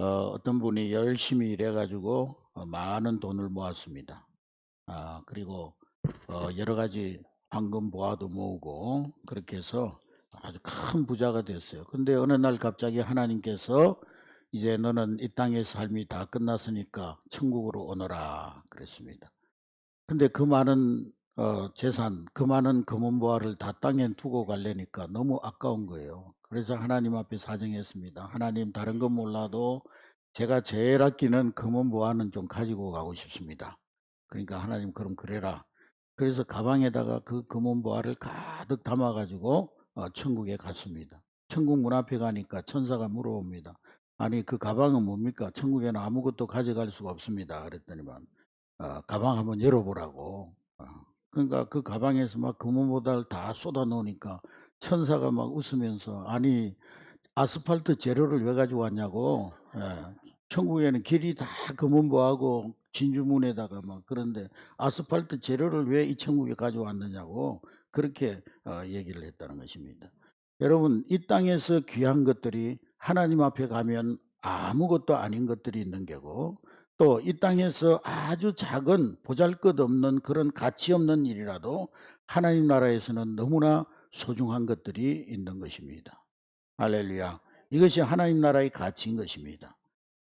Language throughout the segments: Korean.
어떤 분이 열심히 일해가지고 많은 돈을 모았습니다. 그리고 여러 가지 황금 보화도 모으고 그렇게 해서 아주 큰 부자가 됐어요. 근데 어느 날 갑자기 하나님께서 이제 너는 이 땅의 삶이 다 끝났으니까 천국으로 오너라 그랬습니다. 근데 그 많은 재산, 그 많은 금은보화를 다 땅에 두고 가려니까 너무 아까운 거예요. 그래서 하나님 앞에 사정했습니다. 하나님, 다른 건 몰라도 제가 제일 아끼는 금은보화는 좀 가지고 가고 싶습니다. 그러니까 하나님, 그럼 그래라. 그래서 가방에다가 그 금은보화를 가득 담아가지고 천국에 갔습니다. 천국 문 앞에 가니까 천사가 물어봅니다. 아니, 그 가방은 뭡니까? 천국에는 아무것도 가져갈 수가 없습니다. 그랬더니만 가방 한번 열어보라고. 그러니까 그 가방에서 막 금은보화를 다 쏟아 놓으니까 천사가 막 웃으면서, 아니, 아스팔트 재료를 왜 가지고 왔냐고. 천국에는 길이 다 금은보화고 진주문에다가 막, 그런데 아스팔트 재료를 왜 이 천국에 가져왔느냐고 그렇게 얘기를 했다는 것입니다. 여러분, 이 땅에서 귀한 것들이 하나님 앞에 가면 아무것도 아닌 것들이 있는 게고, 또 이 땅에서 아주 작은 보잘것없는 그런 가치 없는 일이라도 하나님 나라에서는 너무나 소중한 것들이 있는 것입니다. 할렐루야. 이것이 하나님 나라의 가치인 것입니다.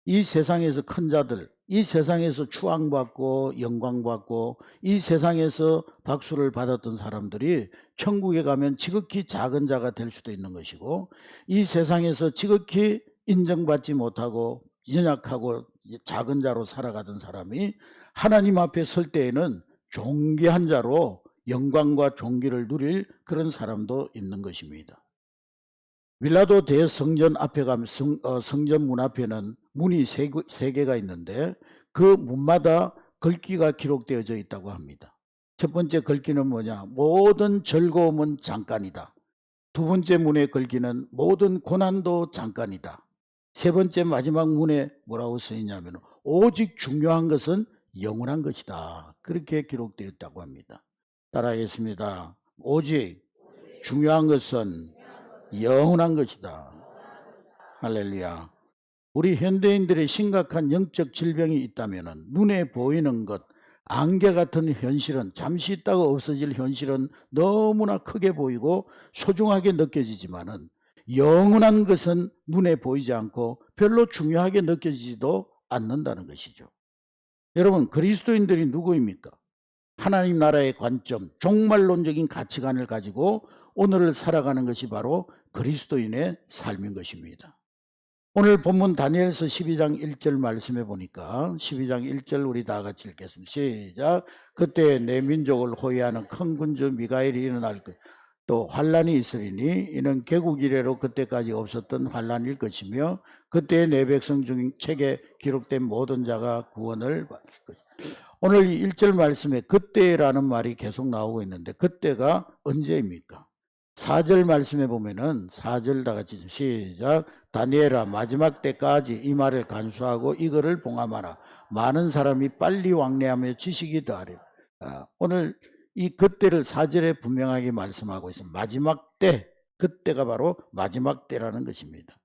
이 세상에서 큰 자들, 이 세상에서 추앙받고 영광받고 이 세상에서 박수를 받았던 사람들이 천국에 가면 지극히 작은 자가 될 수도 있는 것이고, 이 세상에서 지극히 인정받지 못하고 연약하고 작은 자로 살아가던 사람이 하나님 앞에 설 때에는 존귀한 자로 영광과 존귀를 누릴 그런 사람도 있는 것입니다. 빌라도 대성전 앞에 가면 성전 문 앞에는 문이 세 개가 있는데 그 문마다 글귀가 기록되어져 있다고 합니다. 첫 번째 글귀는 뭐냐? 모든 즐거움은 잠깐이다. 두 번째 문의 글귀는 모든 고난도 잠깐이다. 세 번째 마지막 문에 뭐라고 써 있냐면 오직 중요한 것은 영원한 것이다. 그렇게 기록되어 있다고 합니다. 따라하겠습니다. 오직 중요한 것은 영원한 것이다. 할렐루야. 우리 현대인들의 심각한 영적 질병이 있다면 눈에 보이는 것, 안개 같은 현실은, 잠시 있다가 없어질 현실은 너무나 크게 보이고 소중하게 느껴지지만은 영원한 것은 눈에 보이지 않고 별로 중요하게 느껴지지도 않는다는 것이죠. 여러분, 그리스도인들이 누구입니까? 하나님 나라의 관점, 종말론적인 가치관을 가지고 오늘을 살아가는 것이 바로 그리스도인의 삶인 것입니다. 오늘 본문 다니엘서 12장 1절 말씀해 보니까 12장 1절 우리 다 같이 읽겠습니다. 시작. 그때 내 민족을 호위하는 큰 군주 미가엘이 일어날 것, 또 환란이 있으리니 이는 개국 이래로 그때까지 없었던 환란일 것이며 그때 내 백성 중 책에 기록된 모든 자가 구원을 받을 것이다. 오늘 1절 말씀에 그때라는 말이 계속 나오고 있는데 그때가 언제입니까? 4절 말씀에 보면은 4절 다 같이 시작. 다니엘아, 마지막 때까지 이 말을 간수하고 이거를 봉함하라. 많은 사람이 빨리 왕래하며 지식이 더하리라. 오늘 이 그때를 4절에 분명하게 말씀하고 있습니다. 마지막 때, 그때가 바로 마지막 때라는 것입니다.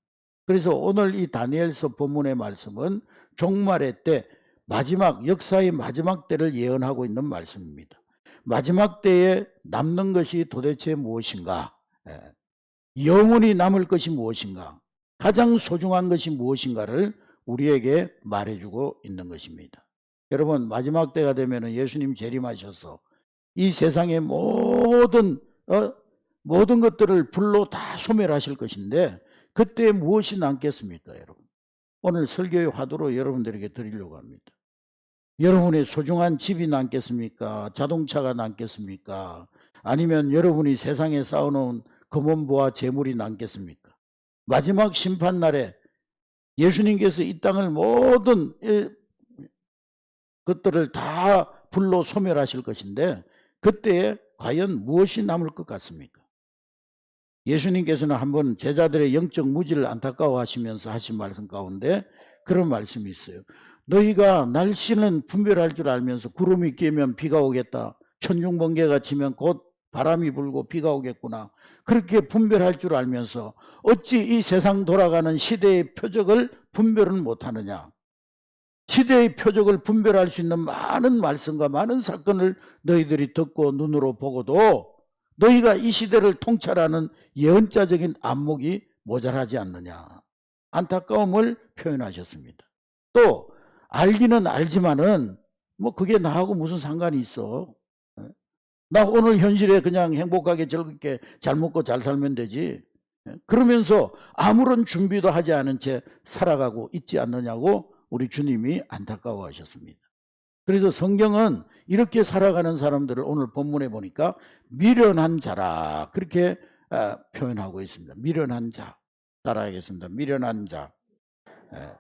그래서 오늘 이 다니엘서 본문의 말씀은 종말의 때, 마지막 역사의 마지막 때를 예언하고 있는 말씀입니다. 마지막 때에 남는 것이 도대체 무엇인가? 영원히 남을 것이 무엇인가? 가장 소중한 것이 무엇인가를 우리에게 말해주고 있는 것입니다. 여러분, 마지막 때가 되면 예수님 재림하셔서 이 세상의 모든 것들을 불로 다 소멸하실 것인데 그때 무엇이 남겠습니까, 여러분? 오늘 설교의 화두로 여러분들에게 드리려고 합니다. 여러분의 소중한 집이 남겠습니까? 자동차가 남겠습니까? 아니면 여러분이 세상에 쌓아놓은 금은보화 재물이 남겠습니까? 마지막 심판날에 예수님께서 이 땅을 모든 것들을 다 불로 소멸하실 것인데 그때에 과연 무엇이 남을 것 같습니까? 예수님께서는 한번 제자들의 영적 무지를 안타까워하시면서 하신 말씀 가운데 그런 말씀이 있어요. 너희가 날씨는 분별할 줄 알면서 구름이 끼면 비가 오겠다, 천둥번개가 치면 곧 바람이 불고 비가 오겠구나, 그렇게 분별할 줄 알면서 어찌 이 세상 돌아가는 시대의 표적을 분별은 못하느냐. 시대의 표적을 분별할 수 있는 많은 말씀과 많은 사건을 너희들이 듣고 눈으로 보고도 너희가 이 시대를 통찰하는 예언자적인 안목이 모자라지 않느냐. 안타까움을 표현하셨습니다. 또 알기는 알지만은 뭐 그게 나하고 무슨 상관이 있어. 나 오늘 현실에 그냥 행복하게 즐겁게 잘 먹고 잘 살면 되지. 그러면서 아무런 준비도 하지 않은 채 살아가고 있지 않느냐고 우리 주님이 안타까워하셨습니다. 그래서 성경은 이렇게 살아가는 사람들을 오늘 본문에 보니까 미련한 자라 그렇게 표현하고 있습니다. 미련한 자. 따라하겠습니다. 미련한 자.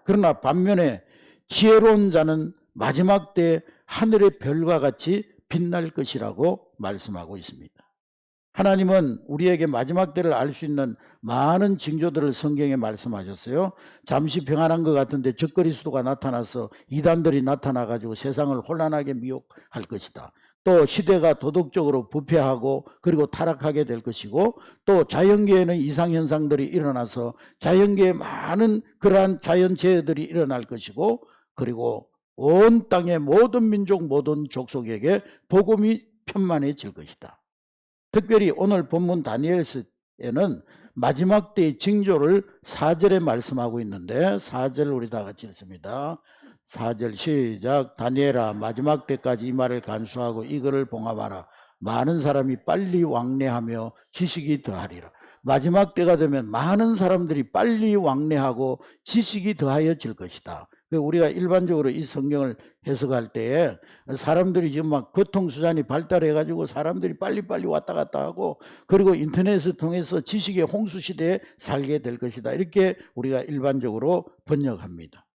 그러나 반면에 지혜로운 자는 마지막 때 하늘의 별과 같이 빛날 것이라고 말씀하고 있습니다. 하나님은 우리에게 마지막 때를 알 수 있는 많은 징조들을 성경에 말씀하셨어요. 잠시 평안한 것 같은데 적그리스도가 나타나서 이단들이 나타나가지고 세상을 혼란하게 미혹할 것이다. 또 시대가 도덕적으로 부패하고 그리고 타락하게 될 것이고 또 자연계에는 이상현상들이 일어나서 자연계에 많은 그러한 자연재해들이 일어날 것이고 그리고 온 땅의 모든 민족 모든 족속에게 복음이 편만해질 것이다. 특별히 오늘 본문 다니엘서에는 마지막 때의 징조를 4절에 말씀하고 있는데 4절 우리 다 같이 읽습니다. 4절 시작. 다니엘아 마지막 때까지 이 말을 간수하고 이거를 봉합하라. 많은 사람이 빨리 왕래하며 지식이 더하리라. 마지막 때가 되면 많은 사람들이 빨리 왕래하고 지식이 더하여질 것이다. 우리가 일반적으로 이 성경을 해석할 때에 사람들이 지금 막 교통수단이 발달해가지고 사람들이 빨리빨리 왔다 갔다 하고 그리고 인터넷을 통해서 지식의 홍수시대에 살게 될 것이다. 이렇게 우리가 일반적으로 번역합니다.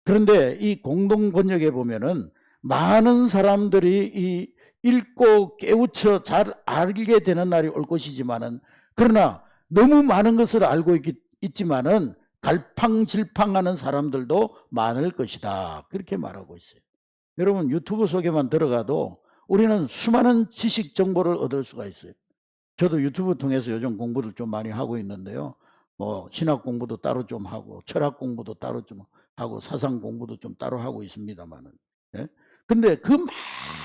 그런데 이 공동 번역에 보면은 많은 사람들이 이 읽고 깨우쳐 잘 알게 되는 날이 올 것이지만은 그러나 너무 많은 것을 알고 있지만은 갈팡질팡하는 사람들도 많을 것이다. 그렇게 말하고 있어요. 여러분 유튜브 속에만 들어가도 우리는 수많은 지식 정보를 얻을 수가 있어요. 저도 유튜브 통해서 요즘 공부를 좀 많이 하고 있는데요. 뭐 신학 공부도 따로 좀 하고 철학 공부도 따로 좀 하고 사상 공부도 좀 따로 하고 있습니다만은. 예? 근데 그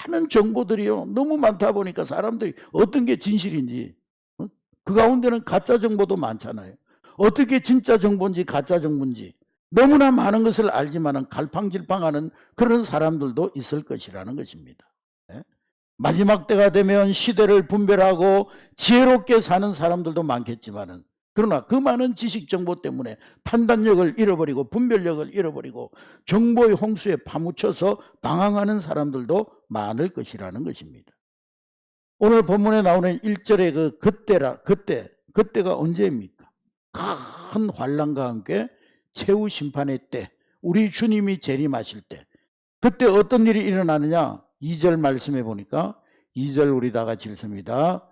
많은 정보들이요 너무 많다 보니까 사람들이 어떤 게 진실인지 그 가운데는 가짜 정보도 많잖아요. 어떻게 진짜 정보인지 가짜 정보인지 너무나 많은 것을 알지만 갈팡질팡하는 그런 사람들도 있을 것이라는 것입니다. 마지막 때가 되면 시대를 분별하고 지혜롭게 사는 사람들도 많겠지만 그러나 그 많은 지식 정보 때문에 판단력을 잃어버리고 분별력을 잃어버리고 정보의 홍수에 파묻혀서 방황하는 사람들도 많을 것이라는 것입니다. 오늘 본문에 나오는 1절의 그때가 언제입니까? 큰 환난과 함께 최후 심판의 때, 우리 주님이 재림하실 때 그때 어떤 일이 일어나느냐? 2절 말씀해 보니까 2절 우리 다 같이 읽습니다.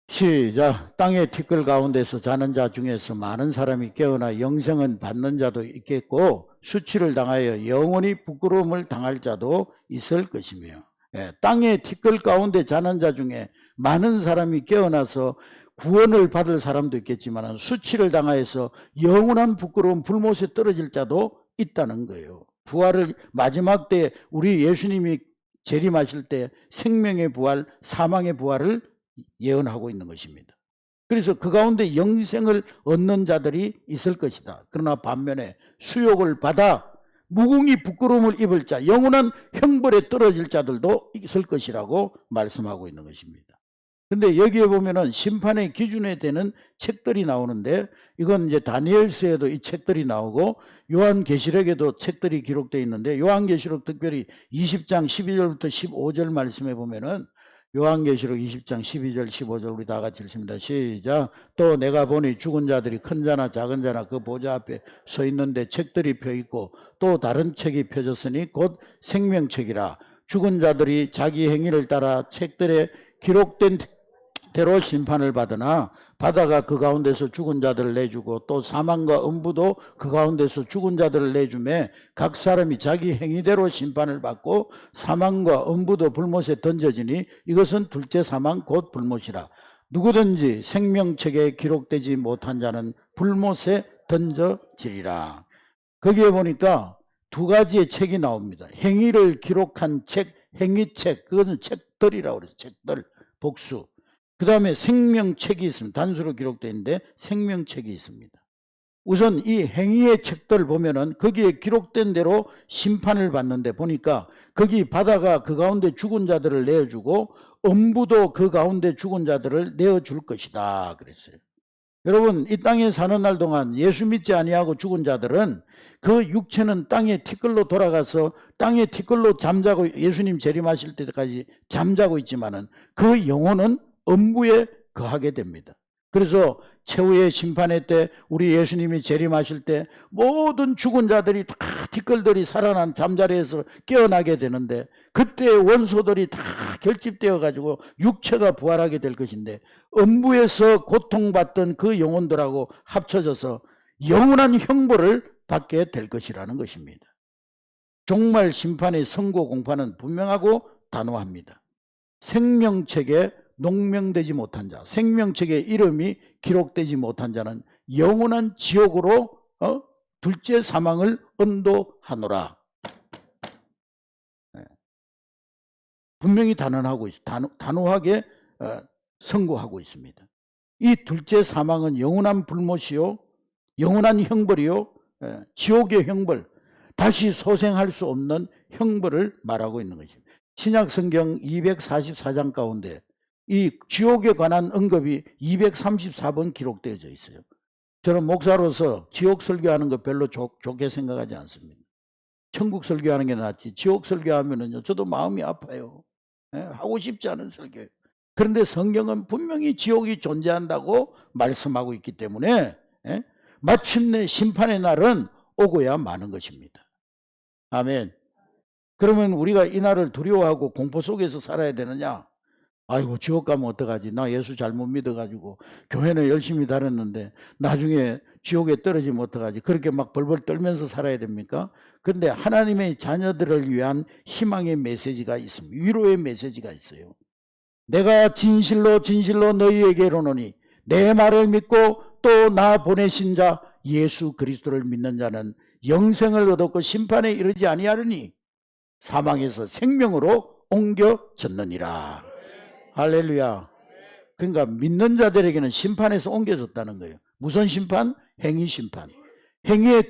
시작. 땅의 티끌 가운데서 자는 자 중에서 많은 사람이 깨어나 영생은 받는 자도 있겠고 수치를 당하여 영원히 부끄러움을 당할 자도 있을 것이며 땅의 티끌 가운데 자는 자 중에 많은 사람이 깨어나서 구원을 받을 사람도 있겠지만 수치를 당하여서 영원한 부끄러움 불못에 떨어질 자도 있다는 거예요. 부활을 마지막 때 우리 예수님이 재림하실 때 생명의 부활, 사망의 부활을 예언하고 있는 것입니다. 그래서 그 가운데 영생을 얻는 자들이 있을 것이다. 그러나 반면에 수욕을 받아 무궁히 부끄러움을 입을 자, 영원한 형벌에 떨어질 자들도 있을 것이라고 말씀하고 있는 것입니다. 근데 여기에 보면은 심판의 기준에 되는 책들이 나오는데 이건 이제 다니엘서에도 이 책들이 나오고 요한계시록에도 책들이 기록되어 있는데 요한계시록 특별히 20장 12절부터 15절 말씀에 보면은 요한계시록 20장 12절 15절 우리 다 같이 읽습니다. 시작. 또 내가 보니 죽은 자들이 큰 자나 작은 자나 그 보좌 앞에 서 있는데 책들이 펴 있고 또 다른 책이 펴졌으니 곧 생명책이라. 죽은 자들이 자기 행위를 따라 책들에 기록된 대로 심판을 받으나 바다가 그 가운데서 죽은 자들을 내주고 또 사망과 음부도 그 가운데서 죽은 자들을 내주매 각 사람이 자기 행위대로 심판을 받고 사망과 음부도 불못에 던져지니 이것은 둘째 사망 곧 불못이라. 누구든지 생명책에 기록되지 못한 자는 불못에 던져지리라. 거기에 보니까 두 가지의 책이 나옵니다. 행위를 기록한 책, 행위책, 그거는 책들이라고 그래서 책들, 복수. 그 다음에 생명책이 있습니다. 단수로 기록되어 있는데 생명책이 있습니다. 우선 이 행위의 책들 보면은 거기에 기록된 대로 심판을 받는데 보니까 거기 바다가 그 가운데 죽은 자들을 내어주고 음부도 그 가운데 죽은 자들을 내어줄 것이다 그랬어요. 여러분, 이 땅에 사는 날 동안 예수 믿지 아니하고 죽은 자들은 그 육체는 땅에 티끌로 돌아가서 땅에 티끌로 잠자고 예수님 재림하실 때까지 잠자고 있지만은 그 영혼은 음부에 거하게 됩니다. 그래서 최후의 심판의 때 우리 예수님이 재림하실 때 모든 죽은 자들이 다 티끌들이 살아난 잠자리에서 깨어나게 되는데 그때 원소들이 다 결집되어 가지고 육체가 부활하게 될 것인데 음부에서 고통받던 그 영혼들하고 합쳐져서 영원한 형벌을 받게 될 것이라는 것입니다. 종말 심판의 선고 공판은 분명하고 단호합니다. 생명책에 농명되지 못한 자, 생명책에 이름이 기록되지 못한 자는 영원한 지옥으로 둘째 사망을 언도하노라. 분명히 단호하게 선고하고 있습니다. 이 둘째 사망은 영원한 불못이요, 영원한 형벌이요, 지옥의 형벌, 다시 소생할 수 없는 형벌을 말하고 있는 것입니다. 신약성경 244장 가운데 이 지옥에 관한 언급이 234번 기록되어져 있어요. 저는 목사로서 지옥 설교하는 거 별로 좋게 생각하지 않습니다. 천국 설교하는 게 낫지 지옥 설교하면은요 저도 마음이 아파요. 하고 싶지 않은 설교예요. 그런데 성경은 분명히 지옥이 존재한다고 말씀하고 있기 때문에 마침내 심판의 날은 오고야 마는 것입니다. 아멘. 그러면 우리가 이 날을 두려워하고 공포 속에서 살아야 되느냐? 아이고 지옥 가면 어떡하지? 나 예수 잘못 믿어가지고 교회는 열심히 다녔는데 나중에 지옥에 떨어지면 어떡하지? 그렇게 막 벌벌 떨면서 살아야 됩니까? 그런데 하나님의 자녀들을 위한 희망의 메시지가 있습니다. 위로의 메시지가 있어요. 내가 진실로 너희에게 이르노니 내 말을 믿고 또 나 보내신 자 예수 그리스도를 믿는 자는 영생을 얻었고 심판에 이르지 아니하리니 사망에서 생명으로 옮겨졌느니라. 할렐루야. 그러니까 믿는 자들에게는 심판에서 옮겨졌다는 거예요. 무슨 심판? 행위 심판. 행위에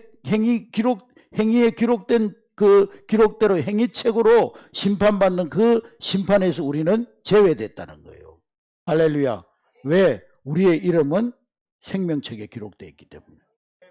기록된 그 기록대로 행위책으로 심판받는 그 심판에서 우리는 제외됐다는 거예요. 할렐루야. 왜? 우리의 이름은 생명책에 기록되어 있기 때문에.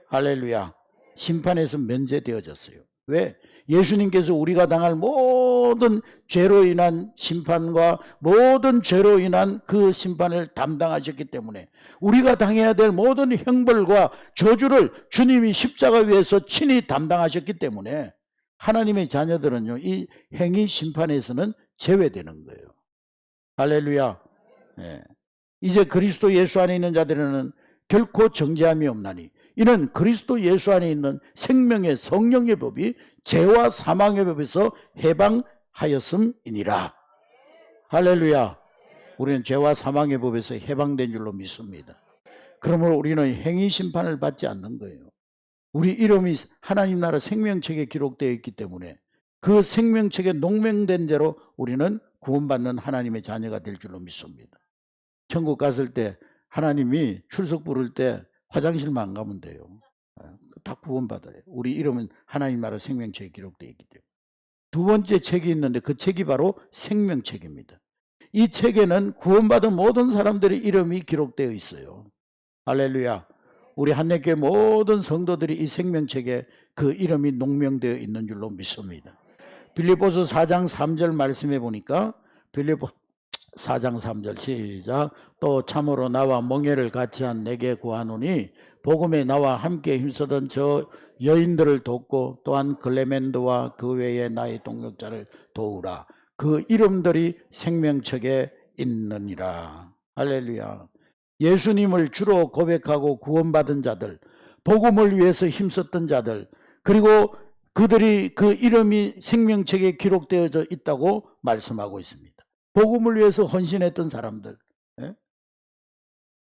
할렐루야. 심판에서 면제되어졌어요. 왜? 예수님께서 우리가 당할 모든 죄로 인한 심판과 모든 죄로 인한 그 심판을 담당하셨기 때문에 우리가 당해야 될 모든 형벌과 저주를 주님이 십자가 위에서 친히 담당하셨기 때문에 하나님의 자녀들은요, 이 행위 심판에서는 제외되는 거예요. 할렐루야. 예. 이제 그리스도 예수 안에 있는 자들은 결코 정죄함이 없나니 이는 그리스도 예수 안에 있는 생명의 성령의 법이 죄와 사망의 법에서 해방하였음이니라. 할렐루야. 우리는 죄와 사망의 법에서 해방된 줄로 믿습니다. 그러므로 우리는 행위 심판을 받지 않는 거예요. 우리 이름이 하나님 나라 생명책에 기록되어 있기 때문에 그 생명책에 농명된 대로 우리는 구원받는 하나님의 자녀가 될 줄로 믿습니다. 천국 갔을 때 하나님이 출석 부를 때 화장실만 안 가면 돼요. 다 구원받아요. 우리 이름은 하나님 나라 생명책에 기록되어 있기 때문에. 두 번째 책이 있는데 그 책이 바로 생명책입니다. 이 책에는 구원받은 모든 사람들의 이름이 기록되어 있어요. 할렐루야. 우리 한내교회 모든 성도들이 이 생명책에 그 이름이 농명되어 있는 줄로 믿습니다. 빌립보서 4장 3절 말씀해 보니까 빌립보 4장 3절 시작. 또 참으로 나와 멍에를 같이 한 내게 구하노니 복음에 나와 함께 힘쓰던 저 여인들을 돕고 또한 클레멘도와 그 외에 나의 동역자를 도우라. 그 이름들이 생명책에 있느니라. 할렐루야. 예수님을 주로 고백하고 구원받은 자들, 복음을 위해서 힘썼던 자들, 그리고 그들이 그 이름이 생명책에 기록되어져 있다고 말씀하고 있습니다. 복음을 위해서 헌신했던 사람들,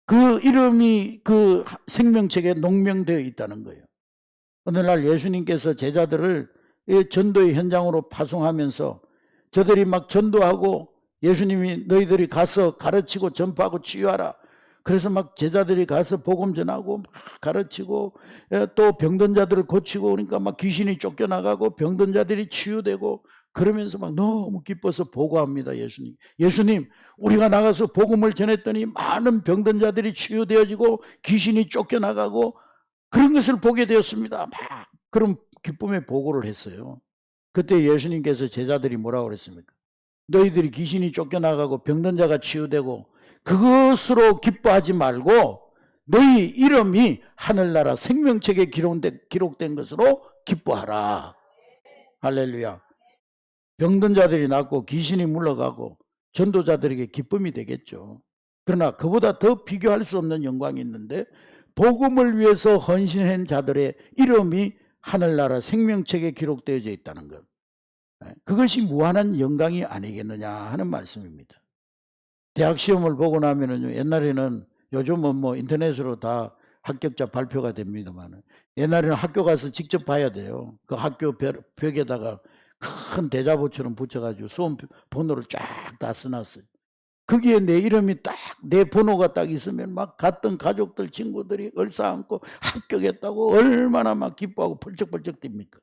그 이름이 그 생명책에 농명되어 있다는 거예요. 어느 날 예수님께서 제자들을 전도의 현장으로 파송하면서 저들이 막 전도하고 예수님이 너희들이 가서 가르치고 전파하고 치유하라. 그래서 막 제자들이 가서 복음 전하고 막 가르치고 또 병든 자들을 고치고 그러니까 막 귀신이 쫓겨나가고 병든 자들이 치유되고 그러면서 막 너무 기뻐서 보고합니다. 예수님 우리가 나가서 복음을 전했더니 많은 병든 자들이 치유되어지고 귀신이 쫓겨나가고 그런 것을 보게 되었습니다. 막 그런 기쁨의 보고를 했어요. 그때 예수님께서 제자들이 뭐라고 그랬습니까? 너희들이 귀신이 쫓겨나가고 병든 자가 치유되고 그것으로 기뻐하지 말고 너희 이름이 하늘나라 생명책에 기록된 것으로 기뻐하라. 할렐루야. 병든 자들이 낫고 귀신이 물러가고 전도자들에게 기쁨이 되겠죠. 그러나 그보다 더 비교할 수 없는 영광이 있는데 복음을 위해서 헌신한 자들의 이름이 하늘나라 생명책에 기록되어져 있다는 것. 그것이 무한한 영광이 아니겠느냐 하는 말씀입니다. 대학 시험을 보고 나면은요, 옛날에는 요즘은 뭐 인터넷으로 다 합격자 발표가 됩니다만 옛날에는 학교 가서 직접 봐야 돼요. 그 학교 벽에다가 큰 대자보처럼 붙여가지고 수험 번호를 쫙 다 써놨어요. 거기에 내 이름이 딱, 내 번호가 딱 있으면 막 갔던 가족들, 친구들이 얼싸안고 합격했다고 얼마나 막 기뻐하고 펄쩍펄쩍 뜁니까?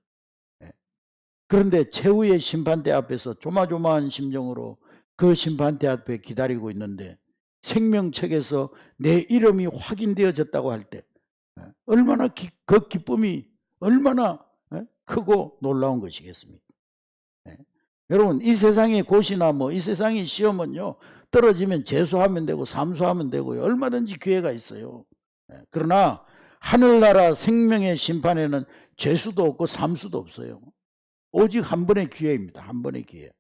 그런데 최후의 심판대 앞에서 조마조마한 심정으로 그 심판대 앞에 기다리고 있는데 생명책에서 내 이름이 확인되어졌다고 할 때 얼마나 그 기쁨이 얼마나 크고 놀라운 것이겠습니까? 여러분 이 세상의 고시나 뭐 이 세상의 시험은요 떨어지면 재수하면 되고 삼수하면 되고요 얼마든지 기회가 있어요. 그러나 하늘나라 생명의 심판에는 재수도 없고 삼수도 없어요. 오직 한 번의 기회입니다. 한 번의 기회.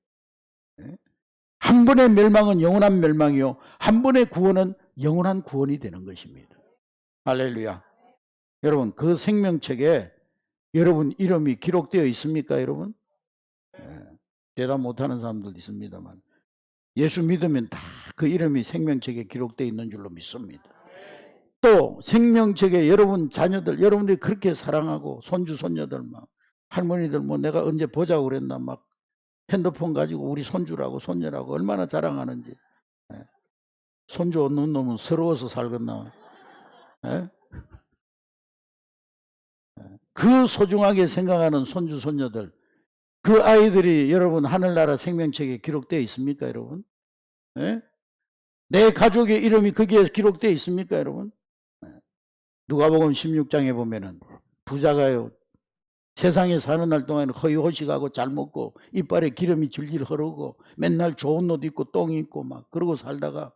한 번의 멸망은 영원한 멸망이요 한 번의 구원은 영원한 구원이 되는 것입니다. 할렐루야. 여러분 그 생명책에 여러분 이름이 기록되어 있습니까 여러분? 대답 못하는 사람들도 있습니다만 예수 믿으면 다 그 이름이 생명책에 기록되어 있는 줄로 믿습니다. 또 생명책에 여러분 자녀들 여러분들이 그렇게 사랑하고 손주 손녀들 막 할머니들 뭐 내가 언제 보자고 그랬나 막 핸드폰 가지고 우리 손주라고 손녀라고 얼마나 자랑하는지. 손주 없는 놈은 서러워서 살겠나. 그 소중하게 생각하는 손주 손녀들 그 아이들이 여러분 하늘나라 생명책에 기록되어 있습니까 여러분? 내 가족의 이름이 거기에 기록되어 있습니까 여러분? 누가복음 16장에 보면은 부자가요 세상에 사는 날 동안 허위호식하고 잘 먹고 이빨에 기름이 질질 흐르고 맨날 좋은 옷 입고 똥 입고 막 그러고 살다가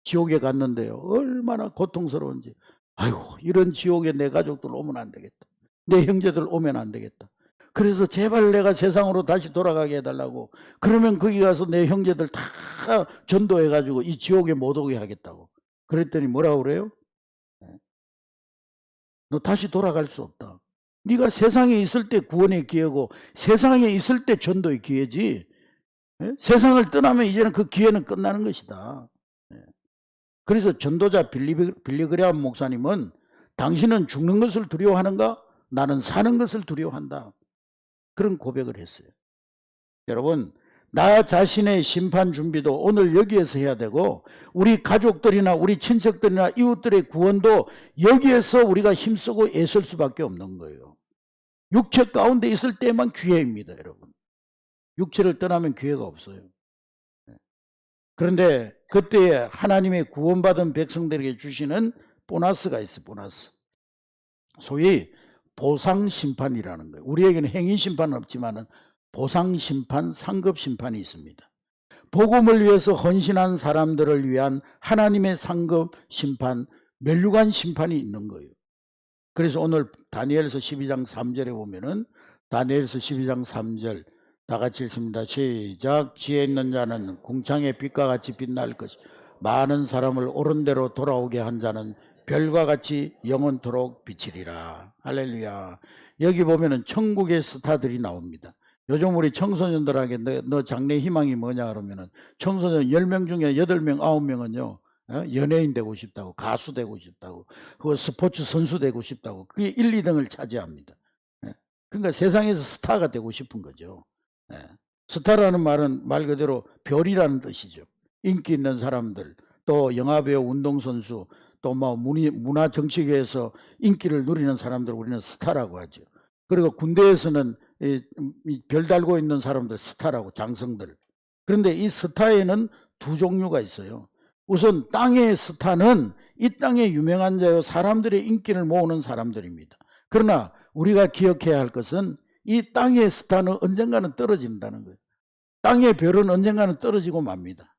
지옥에 갔는데요 얼마나 고통스러운지. 아유 이런 지옥에 내 가족들 오면 안 되겠다. 내 형제들 오면 안 되겠다. 그래서 제발 내가 세상으로 다시 돌아가게 해달라고. 그러면 거기 가서 내 형제들 다 전도해가지고 이 지옥에 못 오게 하겠다고. 그랬더니 뭐라고 그래요? 너 다시 돌아갈 수 없다. 네가 세상에 있을 때 구원의 기회고 세상에 있을 때 전도의 기회지. 세상을 떠나면 이제는 그 기회는 끝나는 것이다. 그래서 전도자 빌리그레암 목사님은 당신은 죽는 것을 두려워하는가? 나는 사는 것을 두려워한다. 그런 고백을 했어요. 여러분 나 자신의 심판 준비도 오늘 여기에서 해야 되고 우리 가족들이나 우리 친척들이나 이웃들의 구원도 여기에서 우리가 힘쓰고 애쓸 수밖에 없는 거예요. 육체 가운데 있을 때만 기회입니다. 여러분 육체를 떠나면 기회가 없어요. 그런데 그때에 하나님의 구원받은 백성들에게 주시는 보너스가 있어요. 보너스. 소위 보상심판이라는 거예요. 우리에게는 행위심판은 없지만 보상심판, 상급심판이 있습니다. 복음을 위해서 헌신한 사람들을 위한 하나님의 상급심판, 멸류관 심판이 있는 거예요. 그래서 오늘 다니엘서 12장 3절에 보면은 다니엘서 12장 3절 다 같이 읽습니다. 시작. 지혜 있는 자는 궁창의 빛과 같이 빛날 것이 많은 사람을 옳은 대로 돌아오게 한 자는 별과 같이 영원토록 비치리라. 할렐루야. 여기 보면은 천국의 스타들이 나옵니다. 요즘 우리 청소년들에게 너 장래 희망이 뭐냐 그러면은 청소년 10명 중에 8명, 9명은요 연예인 되고 싶다고, 가수 되고 싶다고, 그 스포츠 선수 되고 싶다고, 그게 1, 2등을 차지합니다. 그러니까 세상에서 스타가 되고 싶은 거죠. 스타라는 말은 말 그대로 별이라는 뜻이죠. 인기 있는 사람들, 또 영화배우, 운동선수, 또 뭐 문화 정치계에서 인기를 누리는 사람들 우리는 스타라고 하죠. 그리고 군대에서는 별 달고 있는 사람들 스타라고, 장성들. 그런데 이 스타에는 두 종류가 있어요. 우선 땅의 스타는 이 땅에 유명한 자요, 사람들의 인기를 모으는 사람들입니다. 그러나 우리가 기억해야 할 것은 이 땅의 스타는 언젠가는 떨어진다는 거예요. 땅의 별은 언젠가는 떨어지고 맙니다.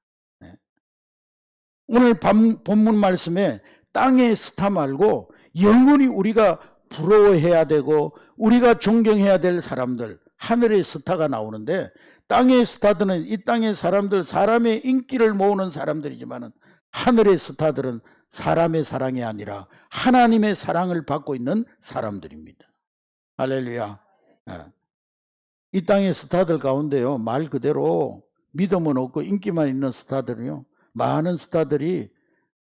오늘 본문 말씀에 땅의 스타 말고 영원히 우리가 부러워해야 되고 우리가 존경해야 될 사람들, 하늘의 스타가 나오는데, 땅의 스타들은 이 땅의 사람들, 사람의 인기를 모으는 사람들이지만 하늘의 스타들은 사람의 사랑이 아니라 하나님의 사랑을 받고 있는 사람들입니다. 할렐루야. 이 땅의 스타들 가운데요, 말 그대로 믿음은 없고 인기만 있는 스타들은요, 많은 스타들이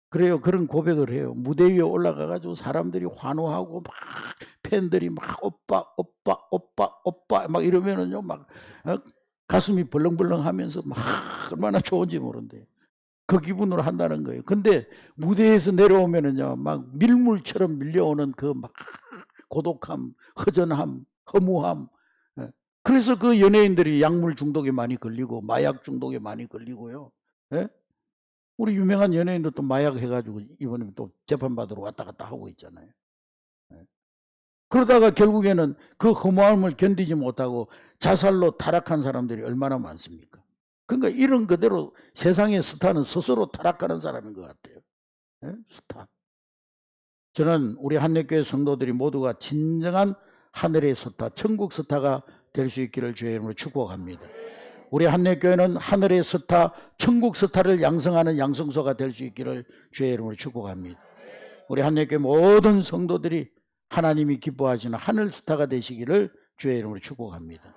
그래요. 그런 고백을 해요. 무대 위에 올라가가지고 사람들이 환호하고 막 팬들이 막 오빠 오빠 오빠 오빠 막 이러면은요, 막 가슴이 벌렁벌렁하면서 막 얼마나 좋은지 모른대요. 그 기분으로 한다는 거예요. 근데 무대에서 내려오면은요, 막 밀물처럼 밀려오는 그 막 고독함, 허전함, 허무함. 그래서 그 연예인들이 약물 중독에 많이 걸리고 마약 중독에 많이 걸리고요. 우리 유명한 연예인도 또 마약 해가지고 이번에 또 재판받으러 왔다 갔다 하고 있잖아요. 그러다가 결국에는 그 허무함을 견디지 못하고 자살로 타락한 사람들이 얼마나 많습니까? 그러니까 이런 그대로 세상의 스타는 스스로 타락하는 사람인 것 같아요. 스타. 저는 우리 한례교회 성도들이 모두가 진정한 하늘의 스타, 천국 스타가 될 수 있기를 주의 이름으로 축복합니다. 우리 한례교회는 하늘의 스타, 천국 스타를 양성하는 양성소가 될 수 있기를 주의 이름으로 축복합니다. 우리 한례교회 모든 성도들이 하나님이 기뻐하시는 하늘 스타가 되시기를 주의 이름으로 축복합니다.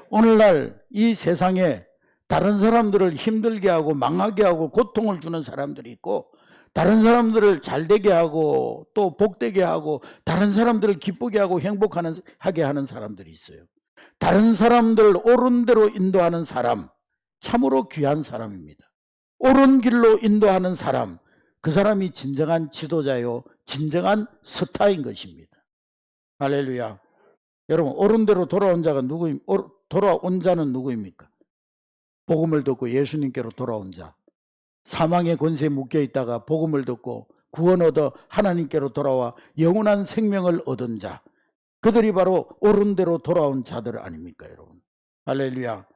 오늘날 이 세상에 다른 사람들을 힘들게 하고 망하게 하고 고통을 주는 사람들이 있고, 다른 사람들을 잘되게 하고 또 복되게 하고 다른 사람들을 기쁘게 하고 행복하게 하는 사람들이 있어요. 다른 사람들 옳은 대로 인도하는 사람, 참으로 귀한 사람입니다. 옳은 길로 인도하는 사람, 그 사람이 진정한 지도자요, 진정한 스타인 것입니다. 할렐루야. 여러분, 옳은 대로 돌아온 자가 돌아온 자는 누구입니까? 복음을 듣고 예수님께로 돌아온 자, 사망의 권세에 묶여 있다가 복음을 듣고 구원 얻어 하나님께로 돌아와 영원한 생명을 얻은 자, 그들이 바로 옳은 대로 돌아온 자들 아닙니까, 여러분? 할렐루야.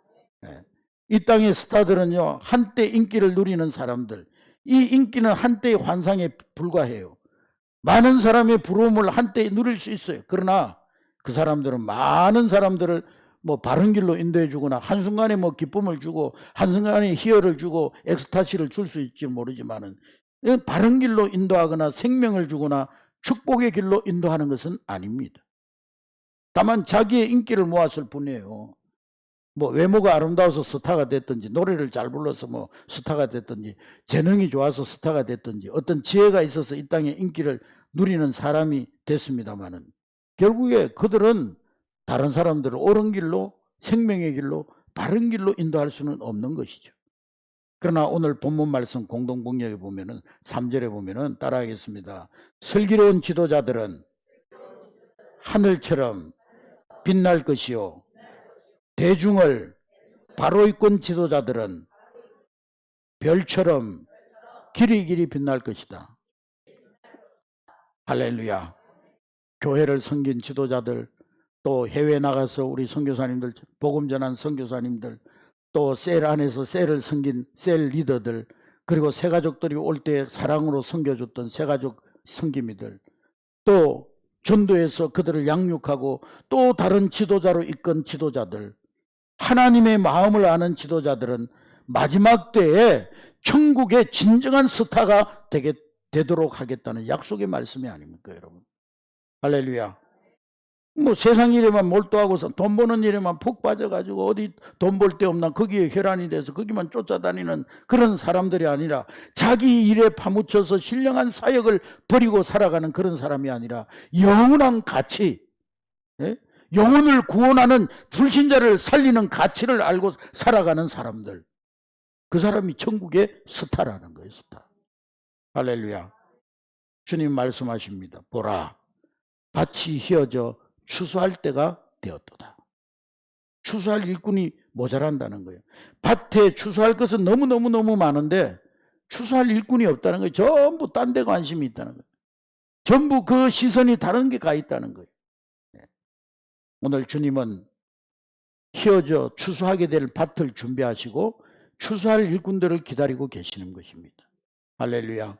이 땅의 스타들은요, 한때 인기를 누리는 사람들, 이 인기는 한때의 환상에 불과해요. 많은 사람의 부러움을 한때 누릴 수 있어요. 그러나 그 사람들은 많은 사람들을 뭐 바른 길로 인도해 주거나 한순간에 뭐 기쁨을 주고 한순간에 희열을 주고 엑스타시를 줄 수 있지 모르지만은 바른 길로 인도하거나 생명을 주거나 축복의 길로 인도하는 것은 아닙니다. 다만 자기의 인기를 모았을 뿐이에요. 뭐 외모가 아름다워서 스타가 됐든지, 노래를 잘 불러서 뭐 스타가 됐든지, 재능이 좋아서 스타가 됐든지, 어떤 지혜가 있어서 이 땅에 인기를 누리는 사람이 됐습니다마는 결국에 그들은 다른 사람들을 옳은 길로, 생명의 길로, 바른 길로 인도할 수는 없는 것이죠. 그러나 오늘 본문 말씀 공동복역에 보면은 3절에 보면은 따라하겠습니다. 슬기로운 지도자들은 하늘처럼 빛날 것이요, 대중을 바로 이끈 지도자들은 별처럼 길이 빛날 것이다. 할렐루야. 교회를 섬긴 지도자들, 또 해외 나가서 우리 선교사님들, 복음 전한 선교사님들, 또 셀 안에서 셀을 섬긴 셀 리더들, 그리고 새가족들이 올 때 사랑으로 섬겨줬던 새가족 섬김이들, 또 전도에서 그들을 양육하고 또 다른 지도자로 이끈 지도자들, 하나님의 마음을 아는 지도자들은 마지막 때에 천국의 진정한 스타가 되도록 하겠다는 약속의 말씀이 아닙니까, 여러분? 할렐루야. 뭐 세상 일에만 몰두하고서 돈 버는 일에만 푹 빠져가지고 어디 돈 벌 데 없나 거기에 혈안이 돼서 거기만 쫓아다니는 그런 사람들이 아니라 자기 일에 파묻혀서 신령한 사역을 버리고 살아가는 그런 사람이 아니라 영원한 가치, 예? 영혼을 구원하는 불신자를 살리는 가치를 알고 살아가는 사람들, 그 사람이 천국의 스타라는 거예요. 스타. 할렐루야. 주님 말씀하십니다. 보라, 밭이 휘어져 추수할 때가 되었도다. 추수할 일꾼이 모자란다는 거예요. 밭에 추수할 것은 너무너무 많은데 추수할 일꾼이 없다는 거예요. 전부 딴 데 관심이 있다는 거예요. 전부 그 시선이 다른 게 가 있다는 거예요. 오늘 주님은 휘어져 추수하게 될 밭을 준비하시고 추수할 일꾼들을 기다리고 계시는 것입니다. 할렐루야.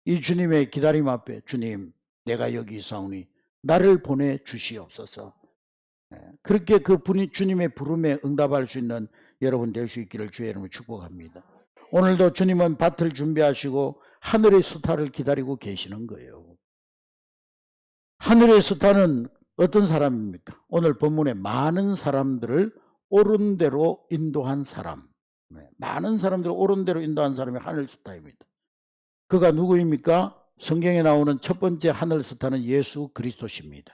이 주님의 기다림 앞에 주님, 내가 여기 있사오니 나를 보내주시옵소서. 그렇게 그 주님의 부름에 응답할 수 있는 여러분 될 수 있기를 주의 이름으로 축복합니다. 오늘도 주님은 밭을 준비하시고 하늘의 스타를 기다리고 계시는 거예요. 하늘의 스타는 어떤 사람입니까? 오늘 본문에 많은 사람들을 옳은 대로 인도한 사람, 많은 사람들을 옳은 대로 인도한 사람이 하늘 스타입니다. 그가 누구입니까? 성경에 나오는 첫 번째 하늘 스타는 예수 그리스도십니다.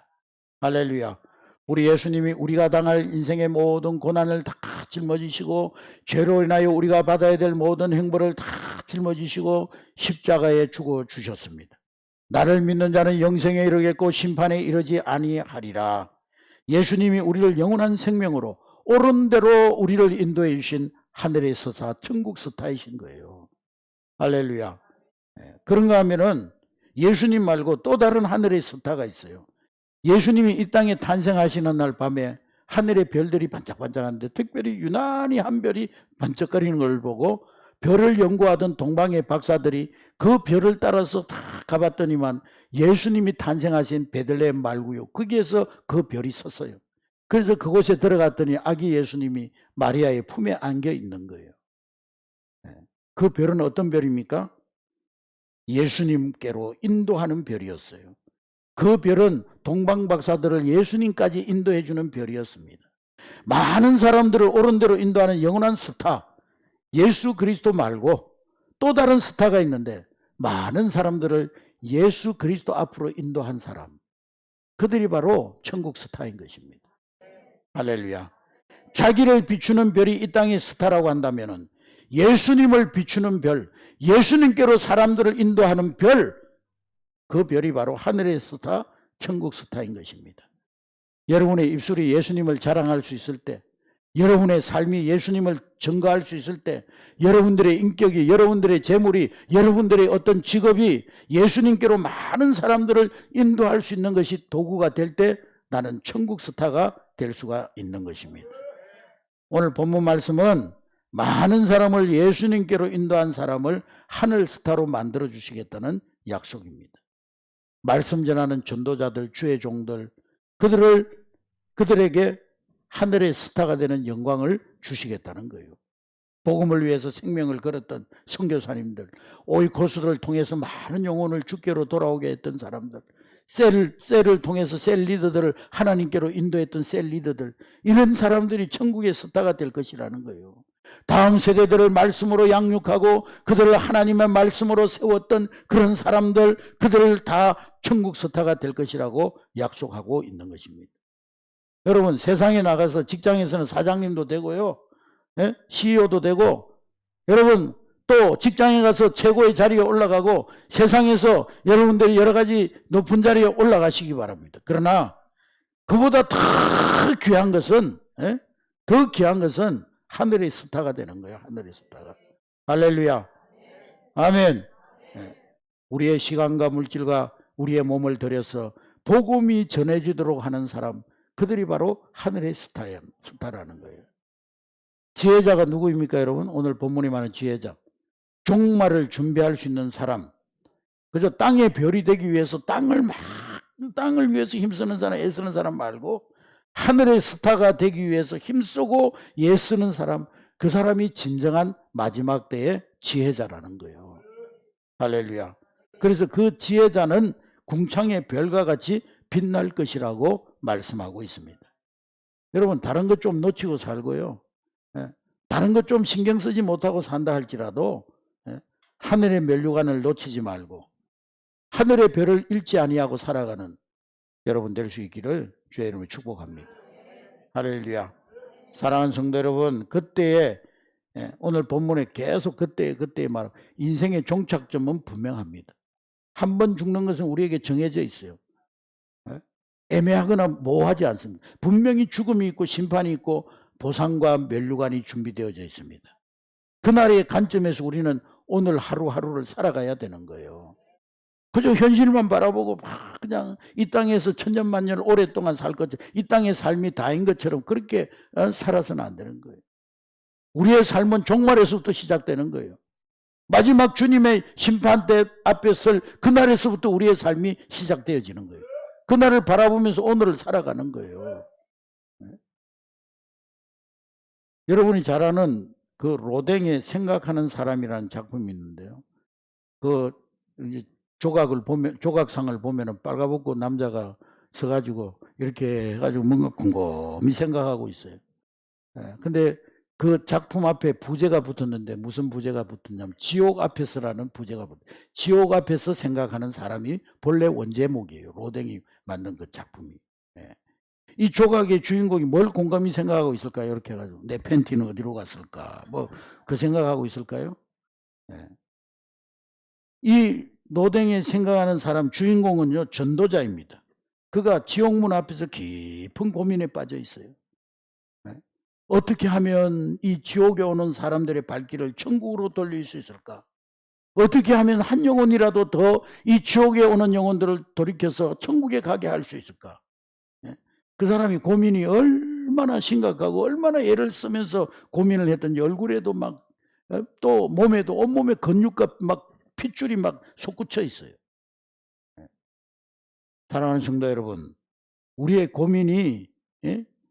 할렐루야. 우리 예수님이 우리가 당할 인생의 모든 고난을 다 짊어지시고 죄로 인하여 우리가 받아야 될 모든 형벌을 다 짊어지시고 십자가에 죽어 주셨습니다. 나를 믿는 자는 영생에 이르겠고 심판에 이르지 아니하리라. 예수님이 우리를 영원한 생명으로 옳은 대로 우리를 인도해 주신 하늘의 스타, 천국 스타이신 거예요. 할렐루야. 그런가 하면은 예수님 말고 또 다른 하늘의 스타가 있어요. 예수님이 이 땅에 탄생하시는 날 밤에 하늘의 별들이 반짝반짝하는데 특별히 유난히 한 별이 반짝거리는 걸 보고 별을 연구하던 동방의 박사들이 그 별을 따라서 다 가봤더니만 예수님이 탄생하신 베들레헴 말고요, 거기에서 그 별이 섰어요. 그래서 그곳에 들어갔더니 아기 예수님이 마리아의 품에 안겨 있는 거예요. 그 별은 어떤 별입니까? 예수님께로 인도하는 별이었어요. 그 별은 동방 박사들을 예수님까지 인도해 주는 별이었습니다. 많은 사람들을 옳은 대로 인도하는 영원한 스타, 예수 그리스도 말고 또 다른 스타가 있는데 많은 사람들을 예수 그리스도 앞으로 인도한 사람, 그들이 바로 천국 스타인 것입니다. 할렐루야. 자기를 비추는 별이 이 땅의 스타라고 한다면 예수님을 비추는 별, 예수님께로 사람들을 인도하는 별, 그 별이 바로 하늘의 스타, 천국 스타인 것입니다. 여러분의 입술이 예수님을 자랑할 수 있을 때, 여러분의 삶이 예수님을 증거할 수 있을 때, 여러분들의 인격이, 여러분들의 재물이, 여러분들의 어떤 직업이 예수님께로 많은 사람들을 인도할 수 있는 것이 도구가 될 때 나는 천국 스타가 될 수가 있는 것입니다. 오늘 본문 말씀은 많은 사람을 예수님께로 인도한 사람을 하늘 스타로 만들어 주시겠다는 약속입니다. 말씀 전하는 전도자들, 주의 종들, 그들에게 하늘의 스타가 되는 영광을 주시겠다는 거예요. 복음을 위해서 생명을 걸었던 선교사님들, 오이코스를 통해서 많은 영혼을 주께로 돌아오게 했던 사람들, 셀을 통해서 셀 리더들을 하나님께로 인도했던 셀 리더들, 이런 사람들이 천국의 스타가 될 것이라는 거예요. 다음 세대들을 말씀으로 양육하고 그들을 하나님의 말씀으로 세웠던 그런 사람들, 그들을 다 천국 스타가 될 것이라고 약속하고 있는 것입니다. 여러분, 세상에 나가서 직장에서는 사장님도 되고요, CEO도 되고, 여러분 또 직장에 가서 최고의 자리에 올라가고 세상에서 여러분들이 여러 가지 높은 자리에 올라가시기 바랍니다. 그러나 그보다 더 귀한 것은, 더 귀한 것은 하늘의 스타가 되는 거예요. 하늘의 스타가. 할렐루야. 아멘. 우리의 시간과 물질과 우리의 몸을 들여서 복음이 전해지도록 하는 사람, 그들이 바로 하늘의 스타라는 거예요. 지혜자가 누구입니까, 여러분? 오늘 본문에 말하는 지혜자. 종말을 준비할 수 있는 사람. 그저 땅의 별이 되기 위해서 땅을 위해서 힘쓰는 사람, 애쓰는 사람 말고 하늘의 스타가 되기 위해서 힘쓰고 애쓰는 사람, 그 사람이 진정한 마지막 때의 지혜자라는 거예요. 할렐루야. 그래서 그 지혜자는 궁창의 별과 같이 빛날 것이라고 말씀하고 있습니다. 여러분 다른 것 좀 놓치고 살고요. 예, 다른 것 좀 신경 쓰지 못하고 산다 할지라도 예, 하늘의 면류관을 놓치지 말고 하늘의 별을 잃지 아니하고 살아가는 여러분 될 수 있기를 주의 이름으로 축복합니다. 할렐루야. 사랑하는 성도 여러분, 그때에 오늘 본문에 계속 그때에 말하고 인생의 종착점은 분명합니다. 한 번 죽는 것은 우리에게 정해져 있어요. 애매하거나 모호하지 않습니다. 분명히 죽음이 있고 심판이 있고 보상과 면류관이 준비되어져 있습니다. 그날의 관점에서 우리는 오늘 하루하루를 살아가야 되는 거예요. 그저 현실만 바라보고 막 그냥 이 땅에서 천년만년을 오랫동안 살 것처럼 이 땅의 삶이 다인 것처럼 그렇게 살아서는 안 되는 거예요. 우리의 삶은 종말에서부터 시작되는 거예요. 마지막 주님의 심판대 앞에 설 그날에서부터 우리의 삶이 시작되어지는 거예요. 그날을 바라보면서 오늘을 살아가는 거예요. 여러분이 잘 아는 그 로댕의 생각하는 사람이라는 작품이 있는데요. 그 조각을 보면, 조각상을 보면은 빨가벗고 남자가 서가지고 이렇게 해가지고 뭔가 곰곰이 생각하고 있어요. 근데 그 작품 앞에 부제가 붙었는데 무슨 부제가 붙었냐면 지옥 앞에서라는 부제가 붙었어요. 지옥 앞에서 생각하는 사람이 본래 원제목이에요. 로댕이 만든 그 작품이. 이 조각의 주인공이 뭘 곰곰이 생각하고 있을까요? 이렇게 해가지고 내 팬티는 어디로 갔을까? 뭐 그 생각하고 있을까요? 이 노댕에 생각하는 사람 주인공은요 전도자입니다. 그가 지옥문 앞에서 깊은 고민에 빠져 있어요. 어떻게 하면 이 지옥에 오는 사람들의 발길을 천국으로 돌릴 수 있을까? 어떻게 하면 한 영혼이라도 더 이 지옥에 오는 영혼들을 돌이켜서 천국에 가게 할 수 있을까? 그 사람이 고민이 얼마나 심각하고 얼마나 애를 쓰면서 고민을 했던지 얼굴에도 막 또 몸에도 온몸에 근육과 막 핏줄이 막 솟구쳐 있어요. 사랑하는 성도 여러분, 우리의 고민이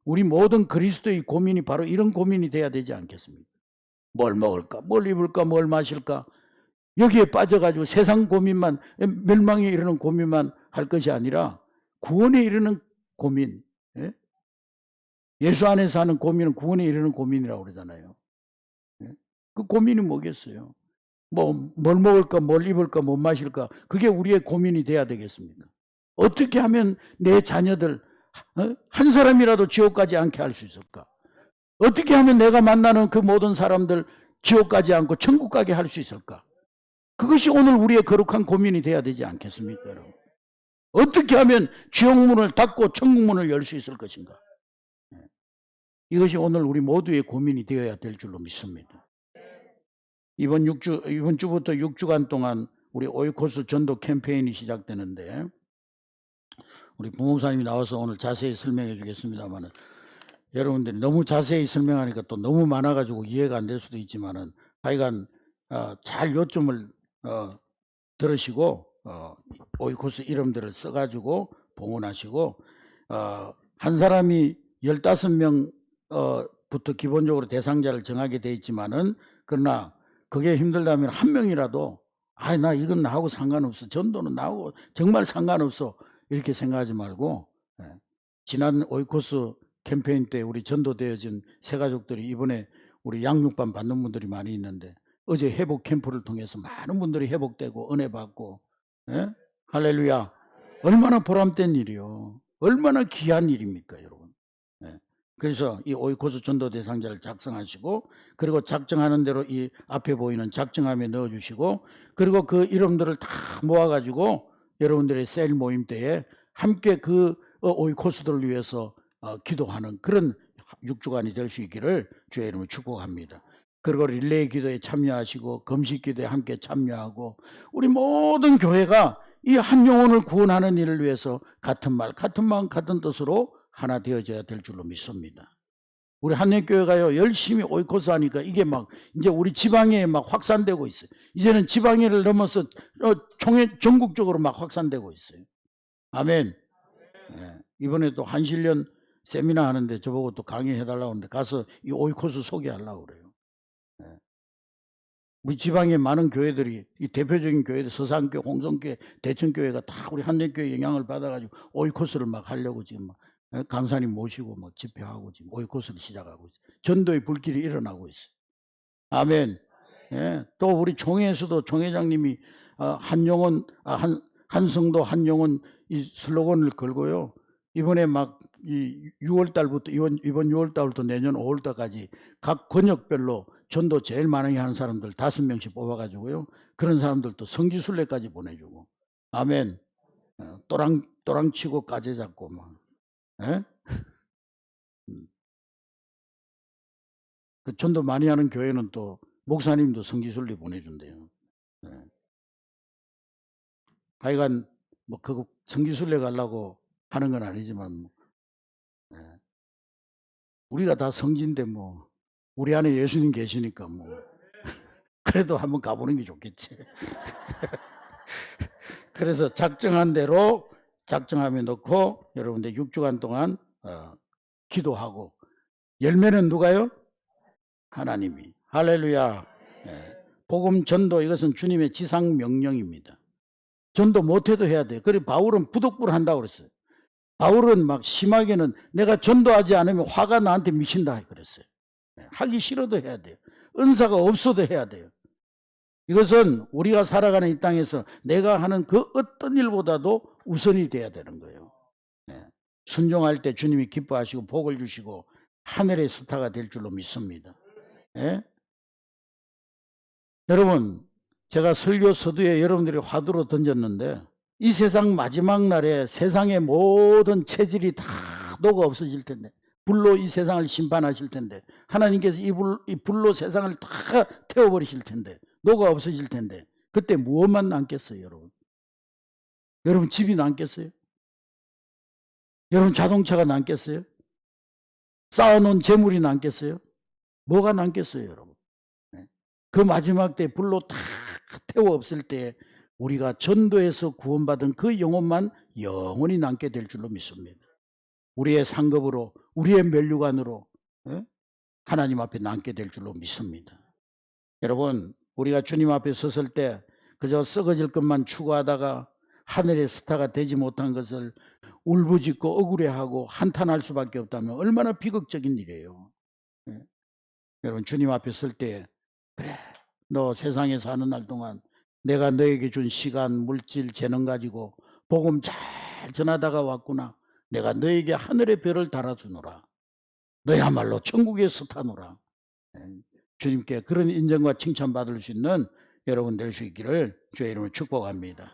우리 모든 그리스도의 고민이 바로 이런 고민이 돼야 되지 않겠습니까? 뭘 먹을까? 뭘 입을까? 뭘 마실까? 여기에 빠져가지고 세상 고민만, 멸망에 이르는 고민만 할 것이 아니라 구원에 이르는 고민, 예수 안에서 하는 고민은 구원에 이르는 고민이라고 그러잖아요. 그 고민이 뭐겠어요? 뭐 뭘 먹을까, 뭘 입을까, 뭘 마실까? 그게 우리의 고민이 돼야 되겠습니까? 어떻게 하면 내 자녀들 한 사람이라도 지옥 가지 않게 할 수 있을까? 어떻게 하면 내가 만나는 그 모든 사람들 지옥 가지 않고 천국 가게 할 수 있을까? 그것이 오늘 우리의 거룩한 고민이 돼야 되지 않겠습니까, 여러분? 어떻게 하면 지옥 문을 닫고 천국 문을 열 수 있을 것인가? 이것이 오늘 우리 모두의 고민이 되어야 될 줄로 믿습니다. 이번 주부터 6주간 동안 우리 오이코스 전도 캠페인이 시작되는데 우리 부목사님이 나와서 오늘 자세히 설명해 주겠습니다만은 여러분들이 너무 자세히 설명하니까 또 너무 많아가지고 이해가 안 될 수도 있지만은 하여간 잘 요점을 들으시고 오이코스 이름들을 써가지고 봉헌하시고 한 사람이 15명 부터 기본적으로 대상자를 정하게 돼 있지만은 그러나 그게 힘들다면 한 명이라도 나 이건 나하고 상관없어, 전도는 나하고 정말 상관없어 이렇게 생각하지 말고 지난 오이코스 캠페인 때 우리 전도되어진 새가족들이 이번에 우리 양육반 받는 분들이 많이 있는데 어제 회복 캠프를 통해서 많은 분들이 회복되고 은혜 받고 할렐루야. 얼마나 보람된 일이요. 얼마나 귀한 일입니까 여러분. 그래서 이 오이코스 전도 대상자를 작성하시고 그리고 작정하는 대로 이 앞에 보이는 작정함에 넣어주시고 그리고 그 이름들을 다 모아가지고 여러분들의 셀 모임 때에 함께 그 오이코스들을 위해서 기도하는 그런 6주간이 될 수 있기를 주의 이름으로 축복합니다. 그리고 릴레이 기도에 참여하시고 금식 기도에 함께 참여하고 우리 모든 교회가 이 한 영혼을 구원하는 일을 위해서 같은 말, 같은 마음, 같은 뜻으로 하나 되어져야 될 줄로 믿습니다. 우리 한림교회가요 열심히 오이코스 하니까 이게 막 이제 우리 지방에 막 확산되고 있어요. 이제는 지방에를 넘어서 전국적으로 막 확산되고 있어요. 아멘. 이번에 또 한신련 세미나 하는데 저보고 또 강의해달라고 하는데 가서 이 오이코스 소개하려고 그래요. 우리 지방에 많은 교회들이 이 대표적인 교회들 서산교회, 홍성교회, 대천교회가 다 우리 한대교회 영향을 받아가지고 오이코스를 막 하려고 지금 막 강사님 모시고 막 집회하고 지금 오이코스를 시작하고 있어요. 전도의 불길이 일어나고 있어요. 아멘. 예. 또 우리 총회에서도 총회장님이 한영혼 한성도 한영혼 이 슬로건을 걸고요. 이번에 막 이 6월 달부터 이번 6월 달부터 내년 5월 달까지 각 권역별로 전도 제일 많이 하는 사람들 5명씩 뽑아 가지고요. 그런 사람들도 성지순례까지 보내주고. 아멘. 또랑 치고 까지 잡고 막. 예? 그 전도 많이 하는 교회는 또 목사님도 성지순례 보내준대요. 예. 하여간 뭐 그거 성지순례 가려고 하는 건 아니지만 뭐, 예. 우리가 다 성지인데 뭐 우리 안에 예수님 계시니까 뭐 그래도 한번 가보는 게 좋겠지. 그래서 작정한 대로 작정하며 놓고 여러분들 6주간 동안 기도하고 열매는 누가요? 하나님이. 할렐루야. 예. 복음 전도 이것은 주님의 지상 명령입니다. 전도 못해도 해야 돼요. 그리고 바울은 부득불 한다고 그랬어요. 바울은 막 심하게는 내가 전도하지 않으면 화가 나한테 미친다 그랬어요. 하기 싫어도 해야 돼요. 은사가 없어도 해야 돼요. 이것은 우리가 살아가는 이 땅에서 내가 하는 그 어떤 일보다도 우선이 돼야 되는 거예요. 순종할 때 주님이 기뻐하시고 복을 주시고 하늘의 스타가 될 줄로 믿습니다. 예? 여러분, 제가 설교 서두에 여러분들이 화두로 던졌는데 이 세상 마지막 날에 세상의 모든 체질이 다 녹아 없어질 텐데 불로 이 세상을 심판하실 텐데 하나님께서 이 불로 세상을 다 태워버리실 텐데 녹아 없어질 텐데 그때 무엇만 남겠어요, 여러분? 여러분 집이 남겠어요? 여러분 자동차가 남겠어요? 쌓아놓은 재물이 남겠어요? 뭐가 남겠어요, 여러분? 그 마지막 때 불로 다 태워 없을 때 우리가 전도에서 구원받은 그 영혼만 영원히 남게 될 줄로 믿습니다. 우리의 상급으로 우리의 면류관으로 하나님 앞에 남게 될 줄로 믿습니다. 여러분 우리가 주님 앞에 섰을 때 그저 썩어질 것만 추구하다가 하늘의 스타가 되지 못한 것을 울부짖고 억울해하고 한탄할 수밖에 없다면 얼마나 비극적인 일이에요. 여러분 주님 앞에 설 때 그래 너 세상에 사는 날 동안 내가 너에게 준 시간 물질 재능 가지고 복음 잘 전하다가 왔구나. 내가 너에게 하늘의 별을 달아주노라. 너야말로 천국의 스타노라. 주님께 그런 인정과 칭찬받을 수 있는 여러분 될 수 있기를 주의 이름으로 축복합니다.